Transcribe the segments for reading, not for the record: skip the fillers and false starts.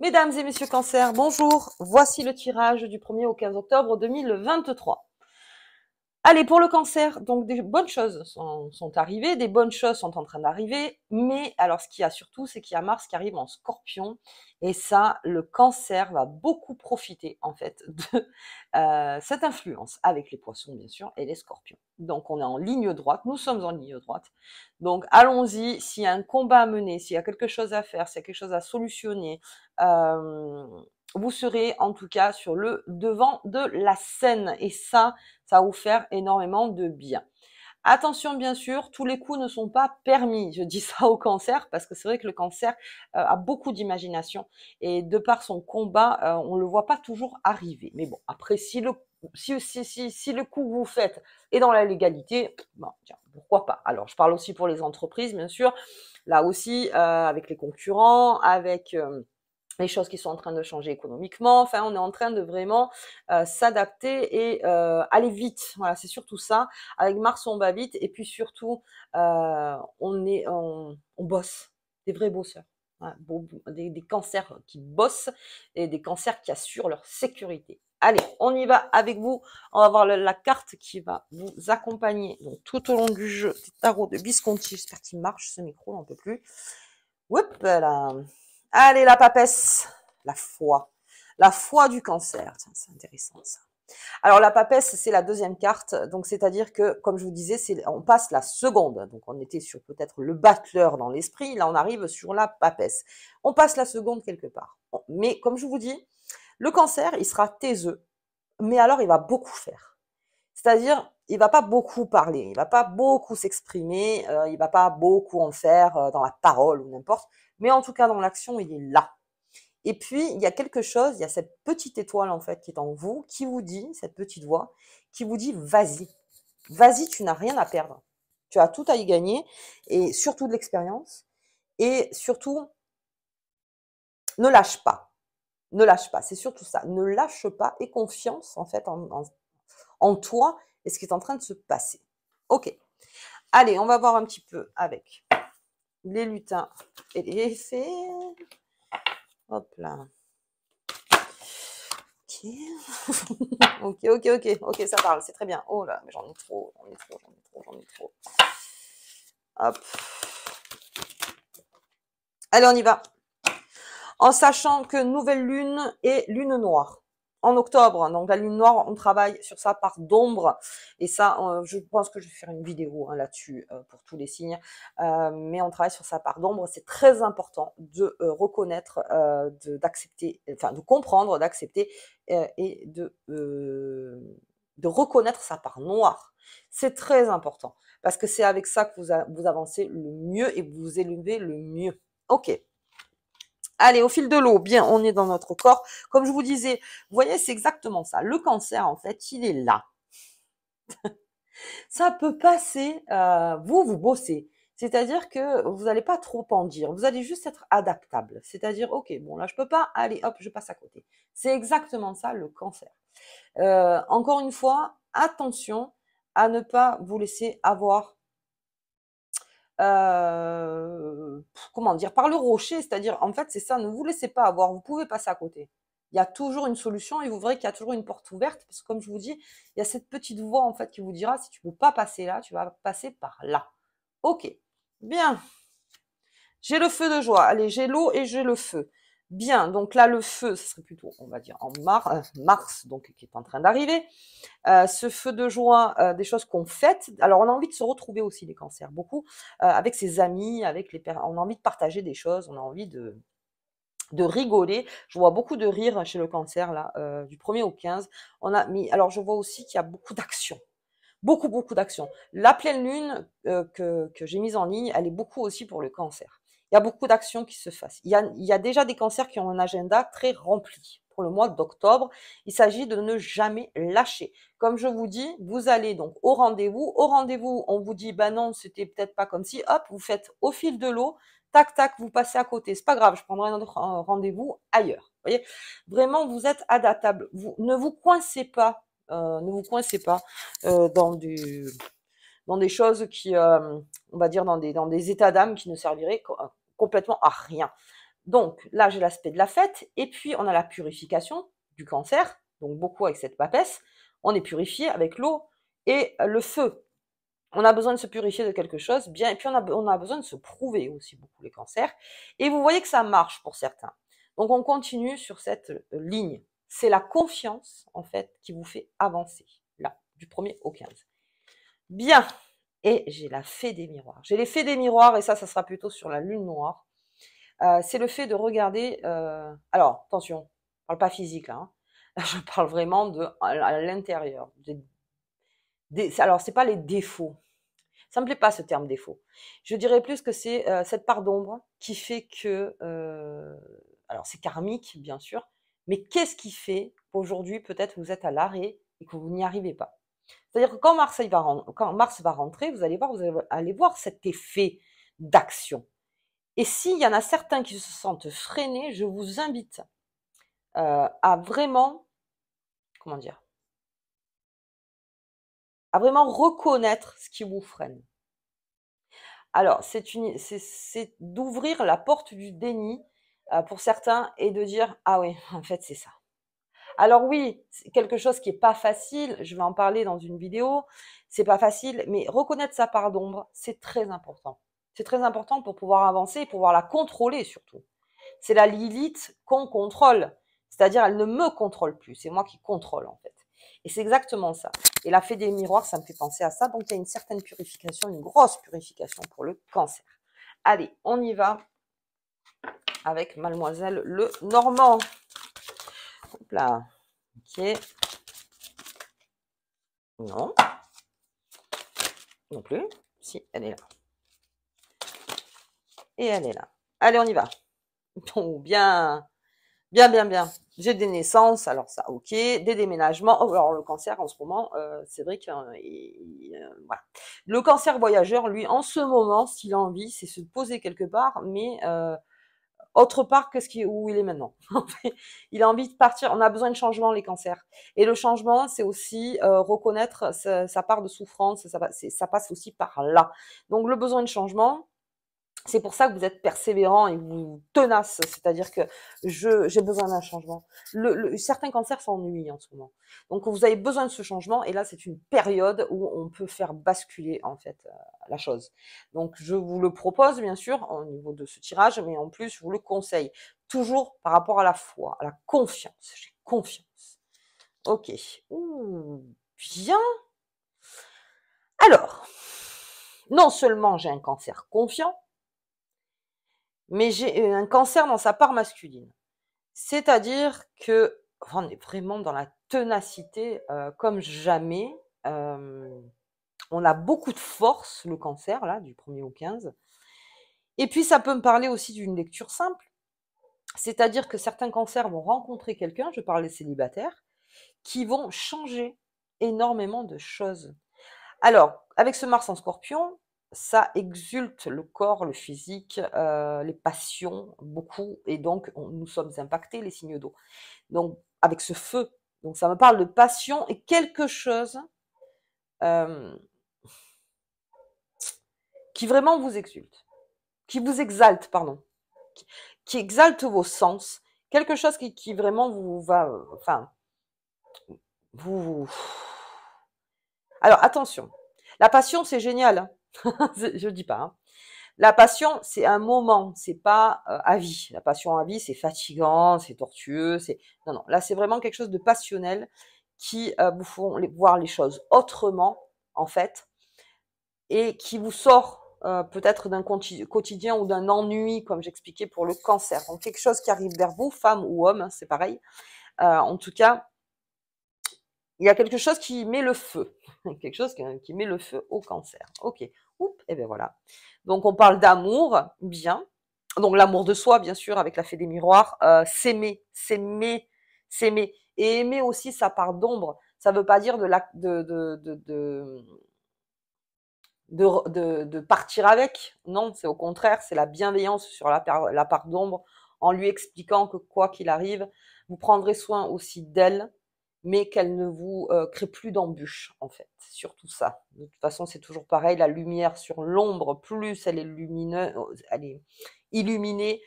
Mesdames et messieurs Cancer, bonjour. Voici le tirage du 1er au 15 octobre 2023. Allez, pour le Cancer, donc des bonnes choses sont arrivées, des bonnes choses sont en train d'arriver, mais alors ce qu'il y a surtout, c'est qu'il y a Mars qui arrive en Scorpion, et ça, le Cancer va beaucoup profiter en fait de cette influence avec les Poissons bien sûr et les Scorpions. Donc on est en ligne droite, nous sommes en ligne droite. Donc allons-y, s'il y a un combat à mener, s'il y a quelque chose à faire, s'il y a quelque chose à solutionner, vous serez en tout cas sur le devant de la scène, et ça va vous faire énormément de bien. Attention, bien sûr, tous les coups ne sont pas permis. Je dis ça au Cancer parce que c'est vrai que le Cancer a beaucoup d'imagination, et de par son combat, on le voit pas toujours arriver. Mais bon, après, si le coup que vous faites est dans la légalité, bon, tiens, pourquoi pas. Alors, je parle aussi pour les entreprises, bien sûr. Là aussi, avec les concurrents, avec les choses qui sont en train de changer économiquement. Enfin, on est en train de vraiment s'adapter et aller vite. Voilà, c'est surtout ça. Avec Mars, on va vite, et puis surtout, on bosse, des vrais bosseurs. Voilà, des cancers qui bossent et des cancers qui assurent leur sécurité. Allez, on y va avec vous. On va voir la carte qui va vous accompagner donc, tout au long du jeu des tarots de Visconti. J'espère qu'il marche ce micro, on n'en peut plus. Hop là. Allez, la papesse, la foi. La foi du Cancer. Tiens, c'est intéressant ça. Alors la papesse, c'est la deuxième carte, donc c'est-à-dire que, comme je vous disais, on passe la seconde. Donc on était sur peut-être le battleur dans l'esprit, là on arrive sur la papesse. On passe la seconde quelque part. Mais comme je vous dis, le Cancer, il sera taiseux, mais alors il va beaucoup faire. C'est-à-dire, il va pas beaucoup parler, il va pas beaucoup s'exprimer, il va pas beaucoup en faire dans la parole ou n'importe, mais en tout cas dans l'action, il est là. Et puis, il y a quelque chose, il y a cette petite étoile en fait qui est en vous, qui vous dit, cette petite voix, qui vous dit vas-y, vas-y, tu n'as rien à perdre. Tu as tout à y gagner, et surtout de l'expérience, et surtout, ne lâche pas. Ne lâche pas, c'est surtout ça. Ne lâche pas, et confiance en fait en toi et ce qui est en train de se passer. Ok. Allez, on va voir un petit peu avec les lutins et les fées. Hop là. Ok. ok, ça parle, c'est très bien. Oh là, mais j'en ai trop. Hop. Allez, on y va. En sachant que nouvelle lune et lune noire. En octobre, donc la lune noire, on travaille sur sa part d'ombre, et ça, je pense que je vais faire une vidéo là-dessus pour tous les signes, mais on travaille sur sa part d'ombre. C'est très important de reconnaître, d'accepter, enfin de comprendre, d'accepter et de reconnaître sa part noire. C'est très important parce que c'est avec ça que vous avancez le mieux et vous vous élevez le mieux. Ok. Allez, au fil de l'eau, bien, on est dans notre corps. Comme je vous disais, vous voyez, c'est exactement ça. Le Cancer, en fait, il est là. Ça peut passer, vous bossez. C'est-à-dire que vous n'allez pas trop en dire. Vous allez juste être adaptable. C'est-à-dire, ok, bon, là, je peux pas, allez, hop, je passe à côté. C'est exactement ça, le Cancer. Encore une fois, attention à ne pas vous laisser avoir comment dire, par le rocher, c'est-à-dire, en fait, c'est ça, ne vous laissez pas avoir, vous pouvez passer à côté. Il y a toujours une solution, et vous verrez qu'il y a toujours une porte ouverte, parce que comme je vous dis, il y a cette petite voix, en fait, qui vous dira, si tu ne peux pas passer là, tu vas passer par là. Ok, bien. J'ai le feu de joie, allez, j'ai l'eau et j'ai le feu. Bien, donc là, le feu, ce serait plutôt, on va dire, en mars, donc qui est en train d'arriver. Ce feu de joie, des choses qu'on fête. Alors, on a envie de se retrouver aussi, les cancers, beaucoup, avec ses amis, avec on a envie de partager des choses, on a envie de rigoler. Je vois beaucoup de rire chez le cancer, là, du 1er au 15. Alors, je vois aussi qu'il y a beaucoup d'actions. Beaucoup d'actions. La pleine lune que j'ai mise en ligne, elle est beaucoup aussi pour le cancer. Il y a beaucoup d'actions qui se fassent. Il y a déjà des cancers qui ont un agenda très rempli pour le mois d'octobre. Il s'agit de ne jamais lâcher. Comme je vous dis, vous allez donc au rendez-vous. Au rendez-vous, on vous dit, bah non, c'était peut-être pas comme si. Hop, vous faites au fil de l'eau. Tac, tac, vous passez à côté. C'est pas grave, je prendrai un autre rendez-vous ailleurs. Vous voyez, vraiment, vous êtes adaptable. Ne vous coincez pas. Ne vous coincez pas dans des choses qui, on va dire, dans des états d'âme qui ne serviraient complètement à rien. Donc là, j'ai l'aspect de la fête, et puis on a la purification du cancer, donc beaucoup avec cette papesse, on est purifié avec l'eau et le feu. On a besoin de se purifier de quelque chose, bien, et puis on a besoin de se prouver aussi beaucoup les cancers. Et vous voyez que ça marche pour certains. Donc on continue sur cette ligne. C'est la confiance, en fait, qui vous fait avancer, là, du 1er au 15. Bien. Et j'ai la fée des miroirs. J'ai les fées des miroirs, et ça sera plutôt sur la lune noire. C'est le fait de regarder. Alors, attention, je parle pas physique là. Hein. Là, je parle vraiment de à l'intérieur. Alors, c'est pas les défauts. Ça me plaît pas ce terme défaut. Je dirais plus que c'est cette part d'ombre qui fait que, alors c'est karmique bien sûr, mais qu'est-ce qui fait qu'aujourd'hui peut-être vous êtes à l'arrêt et que vous n'y arrivez pas? C'est-à-dire que quand Mars va rentrer, vous allez voir cet effet d'action. Et s'il y en a certains qui se sentent freinés, je vous invite à vraiment, comment dire, à vraiment reconnaître ce qui vous freine. Alors, c'est d'ouvrir la porte du déni pour certains et de dire ah oui, en fait c'est ça. Alors oui, c'est quelque chose qui est pas facile. Je vais en parler dans une vidéo. C'est pas facile, mais reconnaître sa part d'ombre, c'est très important. C'est très important pour pouvoir avancer et pouvoir la contrôler surtout. C'est la Lilith qu'on contrôle. C'est-à-dire, elle ne me contrôle plus. C'est moi qui contrôle, en fait. Et c'est exactement ça. Et la fée des miroirs, ça me fait penser à ça. Donc, il y a une certaine purification, une grosse purification pour le cancer. Allez, on y va avec Mademoiselle le Normand. Hop là. Ok. Non. Non plus. Si, elle est là. Et elle est là. Allez, on y va. Bon, bien. Bien, bien, bien. J'ai des naissances, alors ça, ok. Des déménagements. Oh, alors le cancer en ce moment, c'est vrai que voilà. Le cancer voyageur, lui, en ce moment, s'il a envie, c'est se poser quelque part, mais autre part que où il est maintenant. Il a envie de partir. On a besoin de changement, les cancers. Et le changement, c'est aussi reconnaître sa part de souffrance. Ça passe aussi par là. Donc le besoin de changement. C'est pour ça que vous êtes persévérant et vous tenace, c'est-à-dire que j'ai besoin d'un changement. Certains cancers s'ennuient en ce moment. Donc vous avez besoin de ce changement et là c'est une période où on peut faire basculer en fait la chose. Donc je vous le propose bien sûr au niveau de ce tirage, mais en plus je vous le conseille. Toujours par rapport à la foi, à la confiance. J'ai confiance. Ok. Ouh, bien. Alors, non seulement j'ai un cancer confiant, mais j'ai un cancer dans sa part masculine. C'est-à-dire que on est vraiment dans la ténacité comme jamais. On a beaucoup de force, le cancer, là, du 1er au 15. Et puis, ça peut me parler aussi d'une lecture simple. C'est-à-dire que certains cancers vont rencontrer quelqu'un, je parle des célibataires, qui vont changer énormément de choses. Alors, avec ce Mars en Scorpion, ça exulte le corps, le physique, les passions, beaucoup, et donc nous sommes impactés, les signes d'eau. Donc, avec ce feu, donc ça me parle de passion et quelque chose euh, qui vraiment vous exulte, qui vous exalte, pardon, qui exalte vos sens, quelque chose qui vraiment vous va, enfin, vous. Alors attention, la passion c'est génial, hein. Je dis pas. Hein. La passion, c'est un moment, c'est pas à vie. La passion à vie, c'est fatigant, c'est tortueux, c'est non non. Là, c'est vraiment quelque chose de passionnel qui vous font voir les choses autrement en fait et qui vous sort peut-être d'un quotidien ou d'un ennui, comme j'expliquais pour le cancer. Donc quelque chose qui arrive vers vous, femme ou homme, hein, c'est pareil. En tout cas, il y a quelque chose qui met le feu, quelque chose qui met le feu au cancer. Ok, oups, et bien voilà. Donc on parle d'amour, bien. Donc l'amour de soi, bien sûr, avec la fée des miroirs, s'aimer, s'aimer, s'aimer, et aimer aussi sa part d'ombre. Ça ne veut pas dire de partir avec. Non, c'est au contraire, c'est la bienveillance sur la part d'ombre, en lui expliquant que quoi qu'il arrive, vous prendrez soin aussi d'elle, mais qu'elle ne vous crée plus d'embûches, en fait. Surtout ça. De toute façon, c'est toujours pareil, la lumière sur l'ombre, plus elle est lumineuse, elle est illuminée,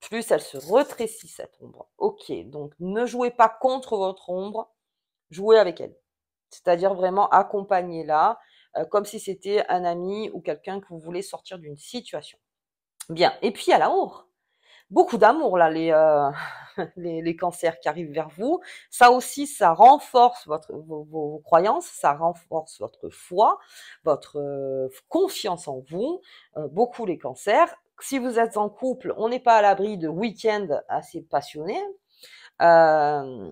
plus elle se rétrécit, cette ombre. Ok, donc ne jouez pas contre votre ombre, jouez avec elle. C'est-à-dire vraiment accompagnez-la, comme si c'était un ami ou quelqu'un que vous voulez sortir d'une situation. Bien, et puis à l'amour. Beaucoup d'amour là, les cancers qui arrivent vers vous. Ça aussi, ça renforce vos croyances, ça renforce votre foi, votre confiance en vous. Beaucoup les cancers. Si vous êtes en couple, on n'est pas à l'abri de week-ends assez passionnés. Euh,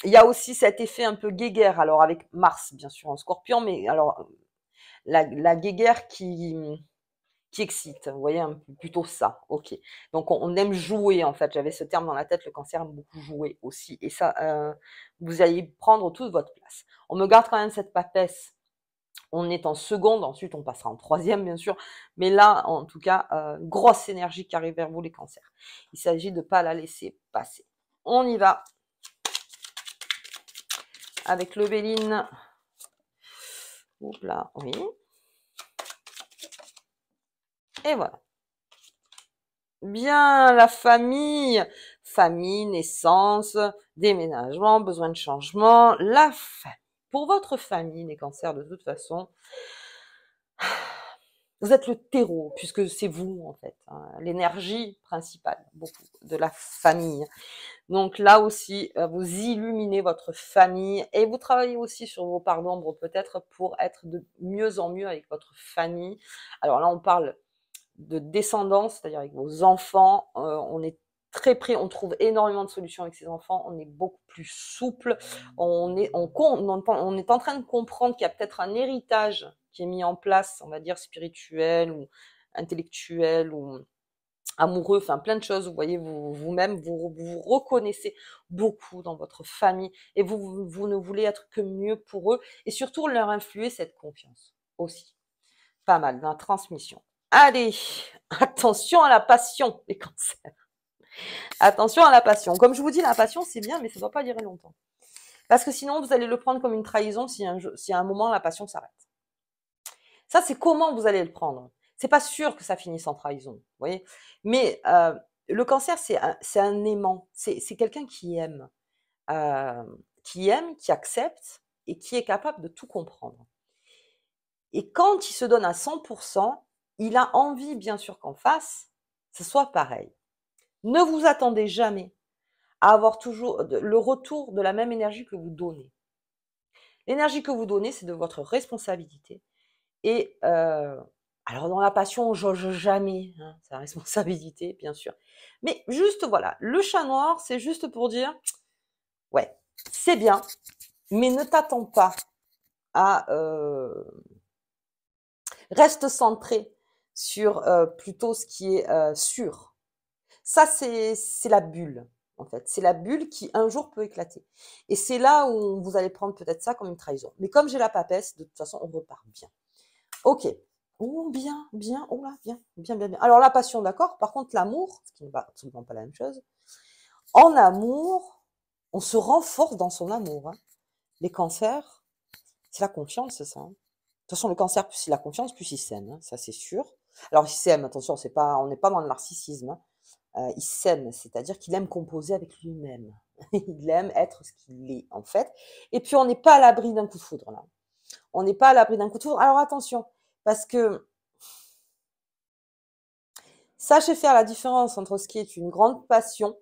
il y a aussi cet effet un peu guéguerre, alors avec Mars bien sûr en Scorpion, mais alors la guéguerre qui excite, vous voyez, plutôt ça, ok. Donc on aime jouer en fait, j'avais ce terme dans la tête, le cancer aime beaucoup jouer aussi, et ça, vous allez prendre toute votre place. On me garde quand même cette papesse, on est en seconde, ensuite on passera en troisième bien sûr, mais là en tout cas, grosse énergie qui arrive vers vous les cancers. Il s'agit de ne pas la laisser passer. On y va avec le Béline. Oups là, oui. Et voilà. Bien, la famille, famille, naissance, déménagement, besoin de changement, la famille. Pour votre famille, les cancers, de toute façon, vous êtes le terreau, puisque c'est vous, en fait, hein, l'énergie principale, beaucoup, de la famille. Donc là aussi, vous illuminez votre famille et vous travaillez aussi sur vos parts d'ombre, peut-être, pour être de mieux en mieux avec votre famille. Alors là, on parle de descendance, c'est-à-dire avec vos enfants, on est très près, on trouve énormément de solutions avec ses enfants, on est beaucoup plus souple, on est en train de comprendre qu'il y a peut-être un héritage qui est mis en place, on va dire spirituel ou intellectuel ou amoureux, enfin plein de choses, vous voyez, vous-même, vous reconnaissez beaucoup dans votre famille et vous ne voulez être que mieux pour eux et surtout leur influer cette confiance aussi. Pas mal, dans la transmission. Allez, attention à la passion, les cancers. Attention à la passion. Comme je vous dis, la passion, c'est bien, mais ça ne doit pas durer longtemps. Parce que sinon, vous allez le prendre comme une trahison si à un moment, la passion s'arrête. Ça, c'est comment vous allez le prendre. C'est pas sûr que ça finisse en trahison, vous voyez. Mais le cancer, c'est un aimant. C'est quelqu'un euh, qui aime, qui accepte et qui est capable de tout comprendre. Et quand il se donne à 100%, il a envie, bien sûr, qu'en face, ce soit pareil. Ne vous attendez jamais à avoir toujours le retour de la même énergie que vous donnez. L'énergie que vous donnez, c'est de votre responsabilité. Et alors, dans la passion, on jauge jamais, hein, c'est la responsabilité, bien sûr. Mais juste, voilà, le chat noir, c'est juste pour dire, ouais, c'est bien, mais ne t'attends pas à... reste centré sur plutôt ce qui est sûr. Ça, c'est la bulle, en fait. C'est la bulle qui, un jour, peut éclater. Et c'est là où vous allez prendre peut-être ça comme une trahison. Mais comme j'ai la papesse, de toute façon, on repart bien. Ok. Oh, bien, bien, oh là, bien, bien, bien, bien. Alors, la passion, d'accord. Par contre, l'amour, ce qui n'est pas absolument pas la même chose. En amour, on se renforce dans son amour. Hein. Les cancers, c'est la confiance, c'est ça. Hein. De toute façon, le cancer, plus il a confiance, plus il s'aime, hein, ça c'est sûr. Alors, il s'aime, attention, on n'est pas dans le narcissisme. Hein. Il s'aime, c'est-à-dire qu'il aime composer avec lui-même. Il aime être ce qu'il est, en fait. Et puis, on n'est pas à l'abri d'un coup de foudre, là. On n'est pas à l'abri d'un coup de foudre. Alors, attention, parce que sachez faire la différence entre ce qui est une grande passion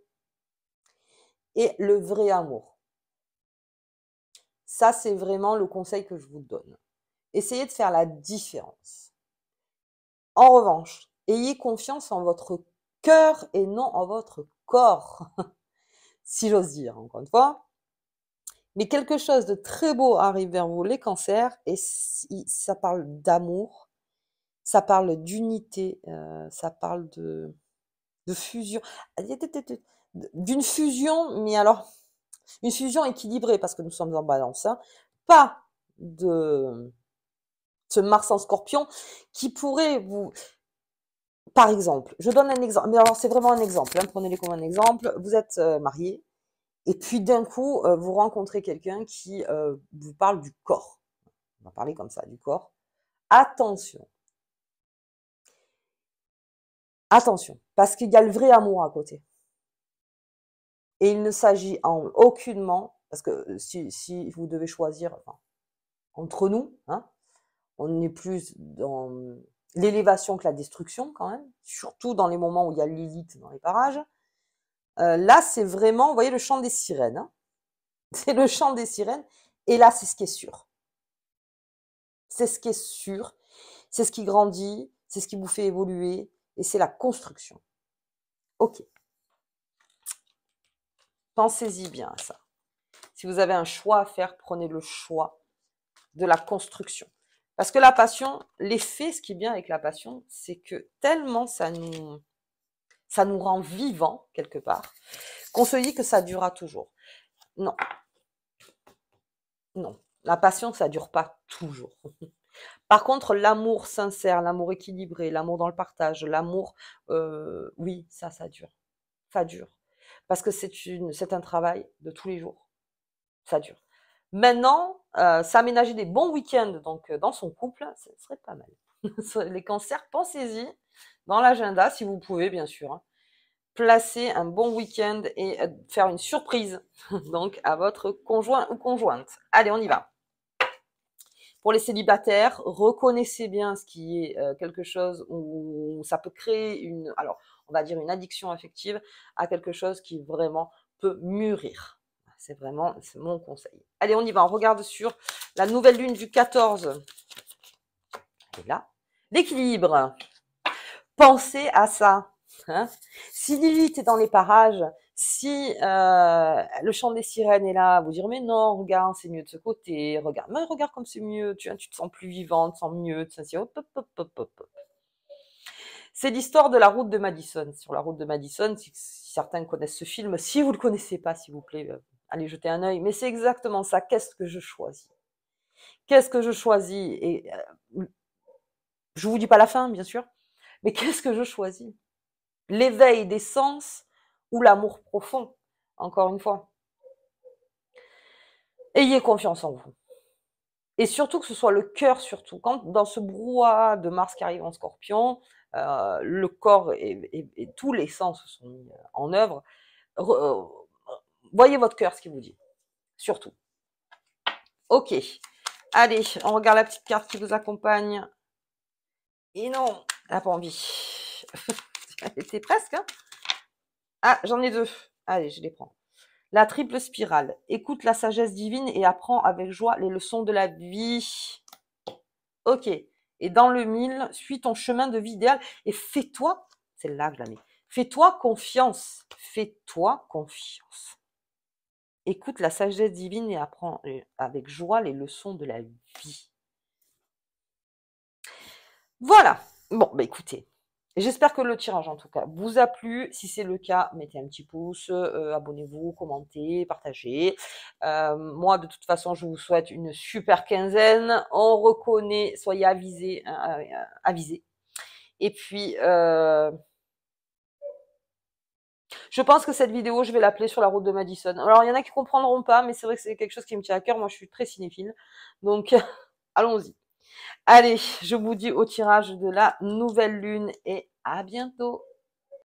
et le vrai amour. Ça, c'est vraiment le conseil que je vous donne. Essayez de faire la différence. En revanche, ayez confiance en votre cœur et non en votre corps, si j'ose dire, encore une fois. Mais quelque chose de très beau arrive vers vous, les cancers, et ça parle d'amour, ça parle d'unité, ça parle de fusion, d'une fusion, mais alors, une fusion équilibrée, parce que nous sommes en balance, hein, pas de ce Mars en Scorpion qui pourrait vous... Par exemple, je donne un exemple, mais alors c'est vraiment un exemple, hein, prenez-le comme un exemple, vous êtes marié, et puis d'un coup, vous rencontrez quelqu'un qui vous parle du corps. On va parler comme ça, du corps. Attention, Attention, parce qu'il y a le vrai amour à côté. Et il ne s'agit en aucunement, parce que si vous devez choisir, enfin, entre nous, hein, on est plus dans l'élévation que la destruction quand même, surtout dans les moments où il y a Lilith dans les parages. Là, c'est vraiment, vous voyez, le chant des sirènes. Hein. C'est le chant des sirènes. Et là, c'est ce qui est sûr. C'est ce qui est sûr. C'est ce qui grandit. C'est ce qui vous fait évoluer. Et c'est la construction. Ok. Pensez-y bien à ça. Si vous avez un choix à faire, prenez le choix de la construction. Parce que la passion, l'effet, ce qui est bien avec la passion, c'est que tellement ça nous rend vivants, quelque part, qu'on se dit que ça durera toujours. Non. Non. La passion, ça dure pas toujours. Par contre, l'amour sincère, l'amour équilibré, l'amour dans le partage, l'amour, oui, ça dure. Ça dure. Parce que c'est un travail de tous les jours. Ça dure. Maintenant, s'aménager des bons week-ends donc dans son couple, ce serait pas mal. Les cancers, pensez-y dans l'agenda, si vous pouvez, bien sûr. Hein. Placer un bon week-end et faire une surprise donc à votre conjoint ou conjointe. Allez, on y va. Pour les célibataires, reconnaissez bien ce qui est quelque chose où ça peut créer alors on va dire une addiction affective à quelque chose qui vraiment peut mûrir. C'est mon conseil. Allez, on y va. On regarde sur la nouvelle lune du 14. Et là, l'équilibre. Pensez à ça. Hein. Si Lilith est dans les parages, si le chant des sirènes est là, vous dire mais non, regarde, c'est mieux de ce côté, regarde, mais regarde comme c'est mieux, tu te sens plus vivante, tu te sens mieux, hop. C'est l'histoire de la route de Madison. Sur la route de Madison, si certains connaissent ce film, si vous ne le connaissez pas, s'il vous plaît, allez jeter un œil. Mais c'est exactement ça. Qu'est-ce que je choisis? Qu'est-ce que je choisis? Et je vous dis pas la fin, bien sûr, mais qu'est-ce que je choisis? L'éveil des sens ou l'amour profond, encore une fois. Ayez confiance en vous. Et surtout que ce soit le cœur, surtout. Quand dans ce brouhaha de Mars qui arrive en Scorpion, le corps et tous les sens se sont mis en œuvre. Voyez votre cœur, ce qu'il vous dit. Surtout. Ok. Allez, on regarde la petite carte qui vous accompagne. Et non, elle n'a pas envie. Elle était presque. Hein. Ah, j'en ai deux. Allez, je les prends. La triple spirale. Écoute la sagesse divine et apprends avec joie les leçons de la vie. Ok. Et dans le 1000, suis ton chemin de vie idéal et fais-toi, c'est là que je la mets, fais-toi confiance. Fais-toi confiance. Écoute la sagesse divine et apprends avec joie les leçons de la vie. Voilà. Bon, bah écoutez. J'espère que le tirage, en tout cas, vous a plu. Si c'est le cas, mettez un petit pouce, abonnez-vous, commentez, partagez. Moi, de toute façon, je vous souhaite une super quinzaine. On reconnaît, soyez avisés. Avisés. Et puis, je pense que cette vidéo, je vais l'appeler sur la route de Madison. Alors, il y en a qui comprendront pas, mais c'est vrai que c'est quelque chose qui me tient à cœur. Moi, je suis très cinéphile. Donc, allons-y. Allez, je vous dis au tirage de la nouvelle lune et à bientôt.